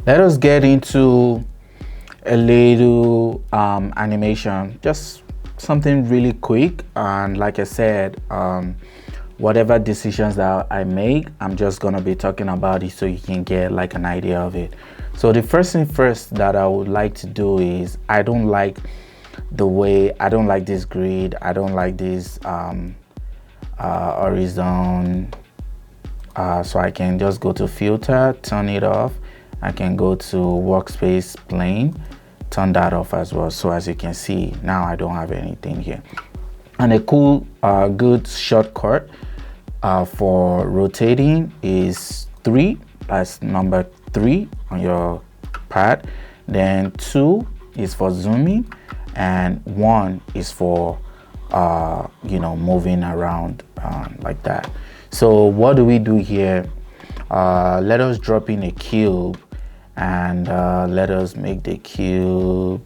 let us get into a little animation, just something really quick. And like I said, whatever decisions that I make, I'm just gonna be talking about it so you can get like an idea of it. So the first thing first that I would like to do is, I don't like this grid. I don't like this horizon. So I can just go to filter, turn it off. I can go to workspace plane, turn that off as well. So as you can see, now I don't have anything here. And a cool good shortcut for rotating is 3. That's number 3 on your pad. Then 2 is for zooming, and 1 is for moving around like that. So what do we do here? Let us drop in a cube, and let us make the cube.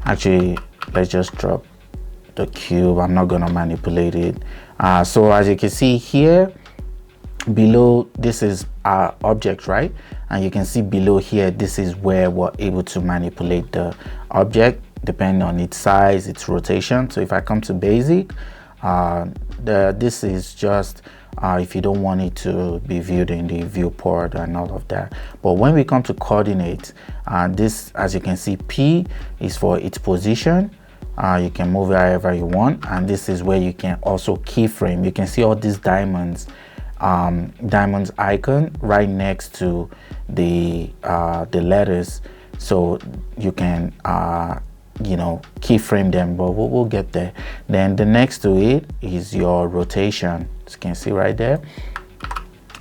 Actually, let's just drop the cube. I'm not gonna manipulate it. So as you can see here below, this is our object, right? And you can see below here, this is where we're able to manipulate the object depending on its size, its rotation. So if I come to basic, this is just if you don't want it to be viewed in the viewport and all of that. But when we come to coordinates, this, as you can see, P is for its position. You can move it however you want, and this is where you can also keyframe. You can see all these diamonds icon right next to the letters, so you can keyframe them, but we'll get there. Then the next to it is your rotation, as you can see right there.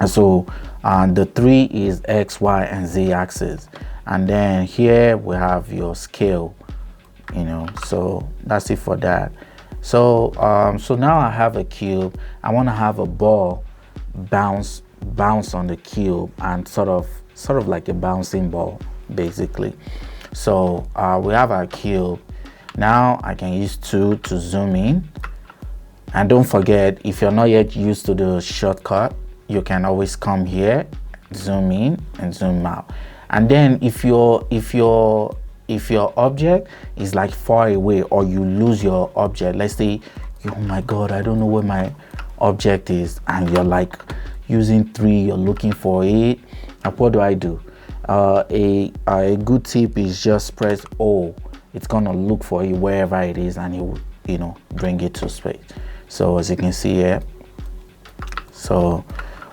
So the 3 is X, Y, and Z axis, and then here we have your scale. So that's it for that. So so now I have a cube. I want to have a ball bounce on the cube, and sort of like a bouncing ball basically. So we have our cube. Now I can use 2 to zoom in, and don't forget, if you're not yet used to the shortcut, you can always come here, zoom in and zoom out. And then if your object is like far away, or you lose your object, let's say, oh my god, I don't know where my object is, and you're like using 3, you're looking for it, and what do? A good tip is just press O. It's gonna look for it wherever it is, and it will bring it to space. So as you can see here, so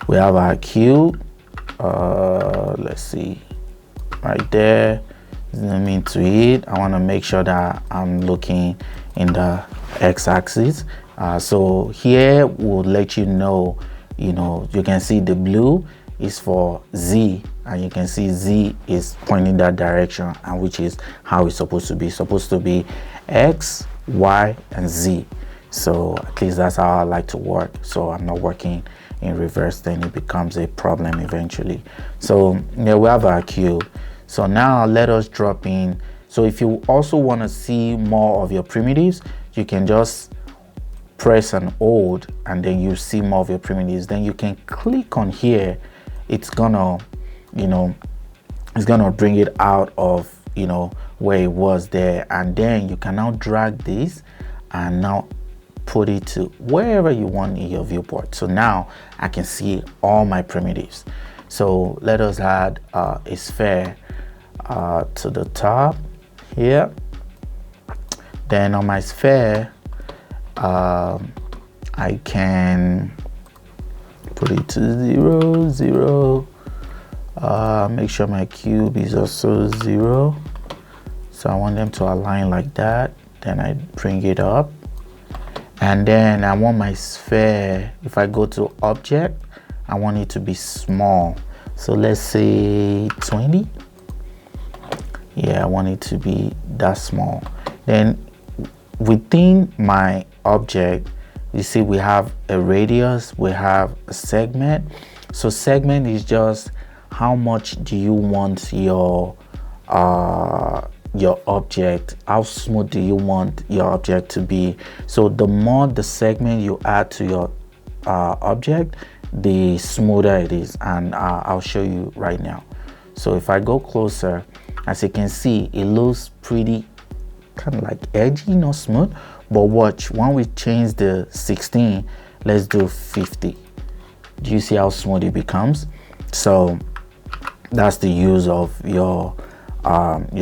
we have our cube. Let's see, right there, zoom into it. I want to make sure that I'm looking in the x-axis. So here we'll let you know, you can see the blue is for Z, and you can see Z is pointing that direction, and which is how it's supposed to be X, Y, and Z. So at least that's how I like to work, so I'm not working in reverse, then it becomes a problem eventually. So yeah, we have our cube. So now let us drop in. So if you also want to see more of your primitives, you can just press and hold, and then you see more of your primitives. Then you can click on here. It's gonna bring it out of where it was there, and then you can now drag this and now put it to wherever you want in your viewport. So now I can see all my primitives. So let us add a sphere to the top here. Then on my sphere, I can put it to 0, 0. Make sure my cube is also 0. So I want them to align like that. Then I bring it up, and then I want my sphere, if I go to object, I want it to be small. So let's say 20. Yeah, I want it to be that small. Then within my object, you see we have a radius, we have a segment. So segment is just how much do you want your object, how smooth do you want your object to be. So the more the segment you add to your object, the smoother it is, and I'll show you right now. So if I go closer, as you can see, it looks pretty kind of like edgy, not smooth. But watch, when we change the 16, let's do 50. Do you see how smooth it becomes? So that's the use of your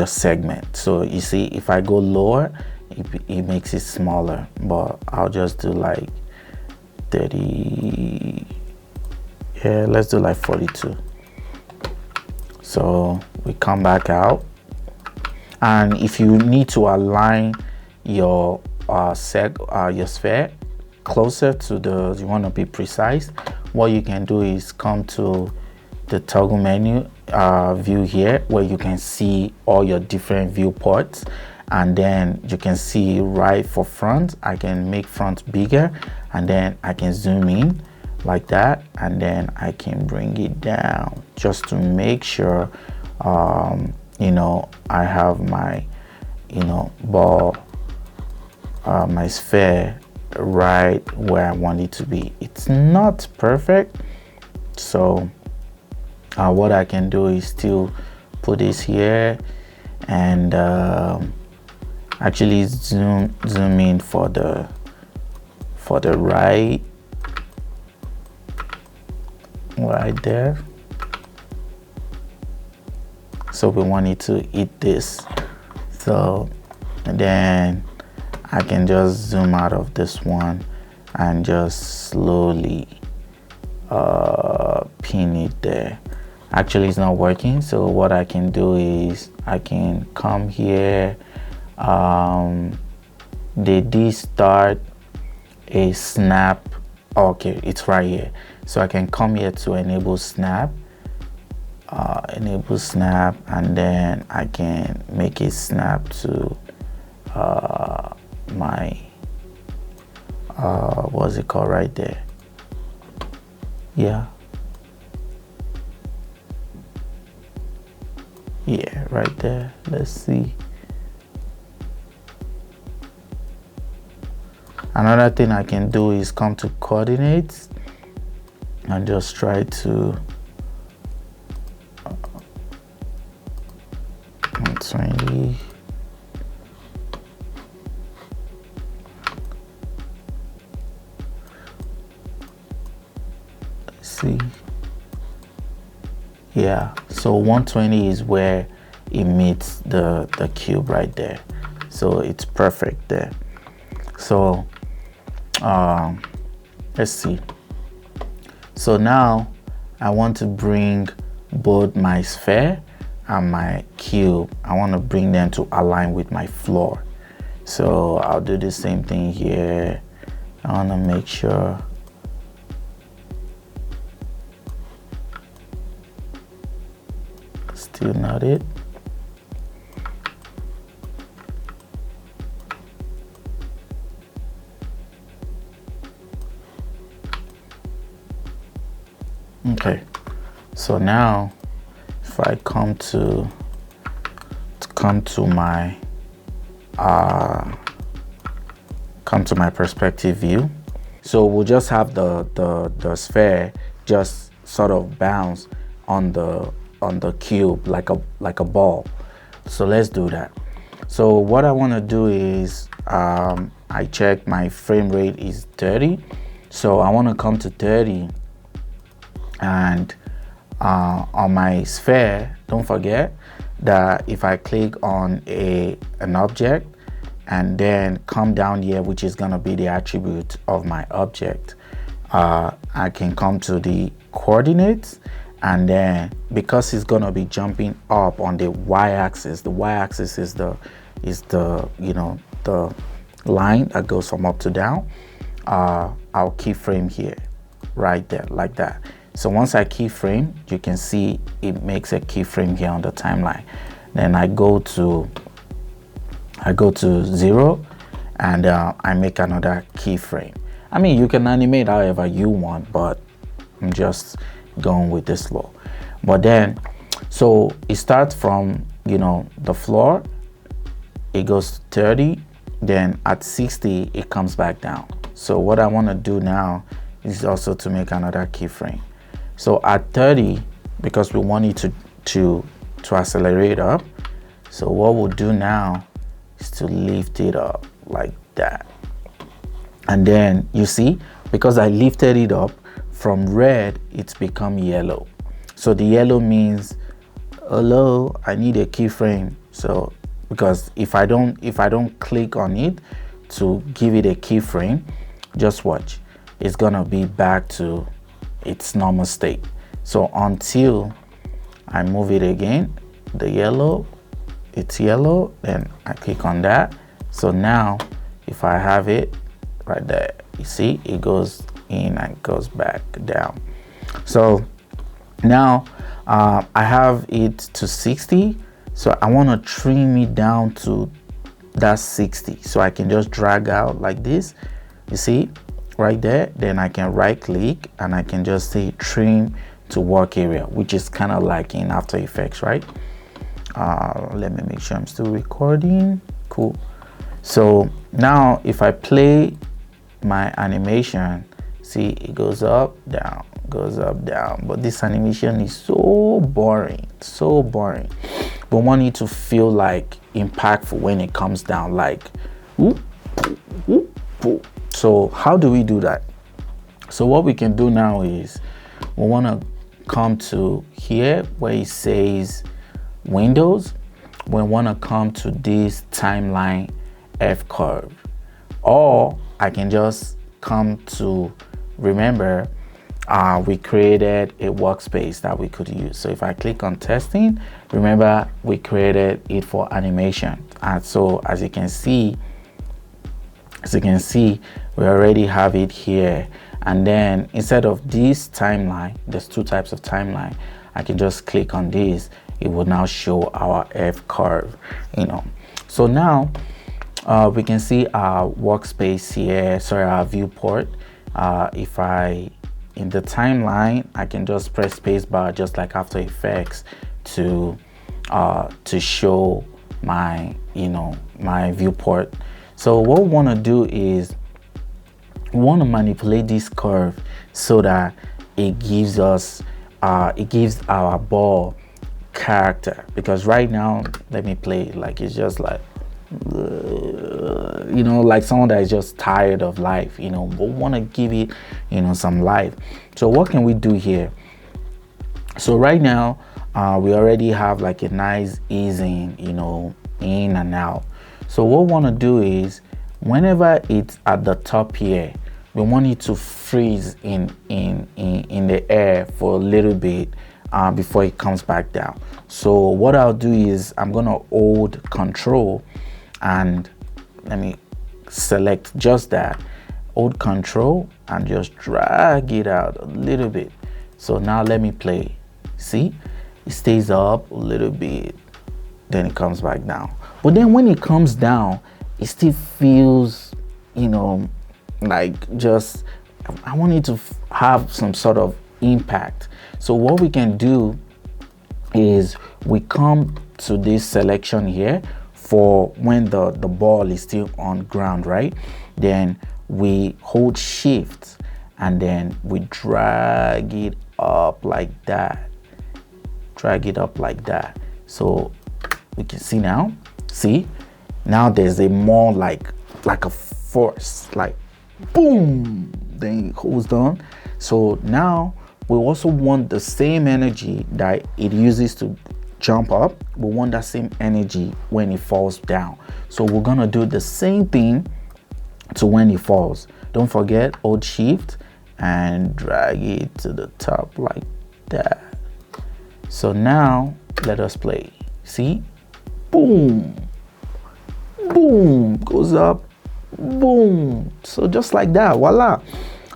segment. So you see, if I go lower, it makes it smaller, but I'll just do like 30. Yeah, let's do like 42. So we come back out, and if you need to align your sphere closer to the, you want to be precise, what you can do is come to the toggle menu view here, where you can see all your different viewports, and then you can see right for front, I can make front bigger, and then I can zoom in like that, and then I can bring it down just to make sure you know, I have my, you know, ball, my sphere right where I want it to be. It's not perfect, so what I can do is still put this here and actually zoom in for the right there. So we want it to hit this, so and then I can just zoom out of this one and just slowly pin it there. Actually, it's not working, so what I can do is I can come here. They did start a snap. Okay, it's right here, so I can come here to enable snap, and then I can make it snap to my what's it called right there. Yeah, right there. Let's see. Another thing I can do is come to coordinates and just try to 120. Let's see. Yeah, so 120 is where it meets the cube right there, so it's perfect there. So let's see. So now I want to bring both my sphere and my cube, I want to bring them to align with my floor. So I'll do the same thing here. I want to make sure still not it. Okay, so now if I come to my perspective view, so we'll just have the sphere just sort of bounce on the cube like a ball. So let's do that. So what I want to do is I check my frame rate is 30, so I want to come to 30. And on my sphere, don't forget that if I click on an object and then come down here, which is going to be the attribute of my object, I can come to the coordinates, and then because it's going to be jumping up on the y-axis, the y-axis is the you know, the line that goes from up to down, I'll keyframe here right there like that. So once I keyframe, you can see it makes a keyframe here on the timeline. Then I go to 0 and I make another keyframe. I mean, you can animate however you want, but I'm just going with this law. But then, so it starts from, you know, the floor, it goes to 30, then at 60 it comes back down. So what I want to do now is also to make another keyframe. So at 30, because we want it to accelerate up. So what we'll do now is to lift it up like that. And then you see, because I lifted it up from red, it's become yellow. So the yellow means, hello, I need a keyframe. So because if I don't click on it to give it a keyframe, just watch, it's gonna be back to its normal state. So until I move it again, the yellow, it's yellow, then I click on that. So now if I have it right there, you see it goes in and goes back down. So now I have it to 60, so I want to trim it down to that 60. So I can just drag out like this, you see right there. Then I can right click and I can just say trim to work area, which is kind of like in After Effects, right? Let me make sure I'm still recording. Cool. So now if I play my animation, see it goes up, down, goes up, down. But this animation is so boring, so boring. But we want it to feel like impactful when it comes down, like whoop, whoop, whoop. So how do we do that? So what we can do now is we want to come to here where it says Windows. We want to come to this timeline F curve, or I can just come to, remember we created a workspace that we could use. So if I click on testing, remember we created it for animation. And so as you can see, we already have it here. And then instead of this timeline, there's two types of timeline. I can just click on this. It will now show our F curve, you know. So now we can see our workspace here, sorry, our viewport. If in the timeline, I can just press spacebar just like After Effects to show my, you know, my viewport. So what we want to do is we want to manipulate this curve so that it gives us it gives our ball character. Because right now, let me play it like it's just like you know, like someone that is just tired of life, you know, but want to give it, you know, some life. So what can we do here? So right now we already have like a nice easing, you know, in and out. So what we want to do is whenever it's at the top here, we want it to freeze in the air for a little bit before it comes back down. So what I'll do is I'm gonna hold Control and let me select just that, hold Control and just drag it out a little bit. So now let me play. See, it stays up a little bit, then it comes back down. But then when it comes down, it still feels, you know, like just, I want it to have some sort of impact. So what we can do is we come to this selection here for when the ball is still on ground, right? Then we hold Shift and then we drag it up like that. Drag it up like that. So we can see now, see? Now there's a more like a force, like boom, then it holds down. So now we also want the same energy that it uses to jump up. We want that same energy when it falls down. So we're gonna do the same thing to when it falls. Don't forget, hold Shift and drag it to the top like that. So now let us play. See? Boom, boom, goes up, boom. So just like that, voila.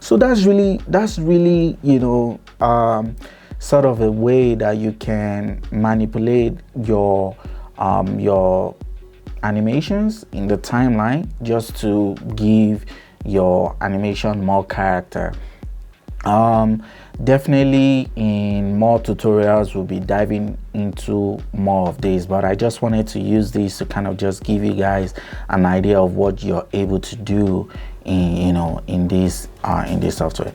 So that's really, you know, sort of a way that you can manipulate your animations in the timeline just to give your animation more character. Definitely in more tutorials we'll be diving into more of this, but I just wanted to use this to kind of just give you guys an idea of what you're able to do in, you know, in this software.